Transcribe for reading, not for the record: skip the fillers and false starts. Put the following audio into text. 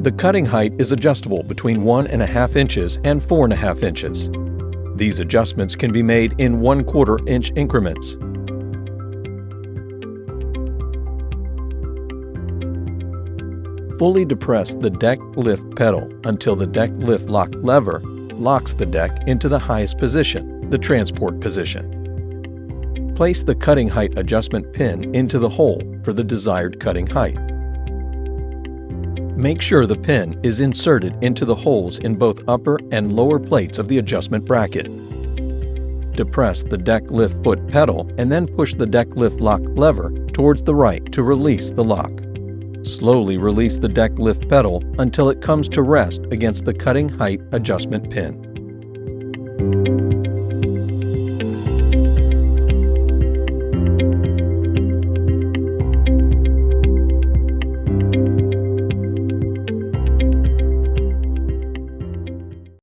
The cutting height is adjustable between 1.5 inches and 4.5 inches. These adjustments can be made in 1/4 inch increments. Fully depress the deck lift pedal until the deck lift lock lever locks the deck into the highest position, the transport position. Place the cutting height adjustment pin into the hole for the desired cutting height. Make sure the pin is inserted into the holes in both upper and lower plates of the adjustment bracket. Depress the deck lift foot pedal and then push the deck lift lock lever towards the right to release the lock. Slowly release the deck lift pedal until it comes to rest against the cutting height adjustment pin.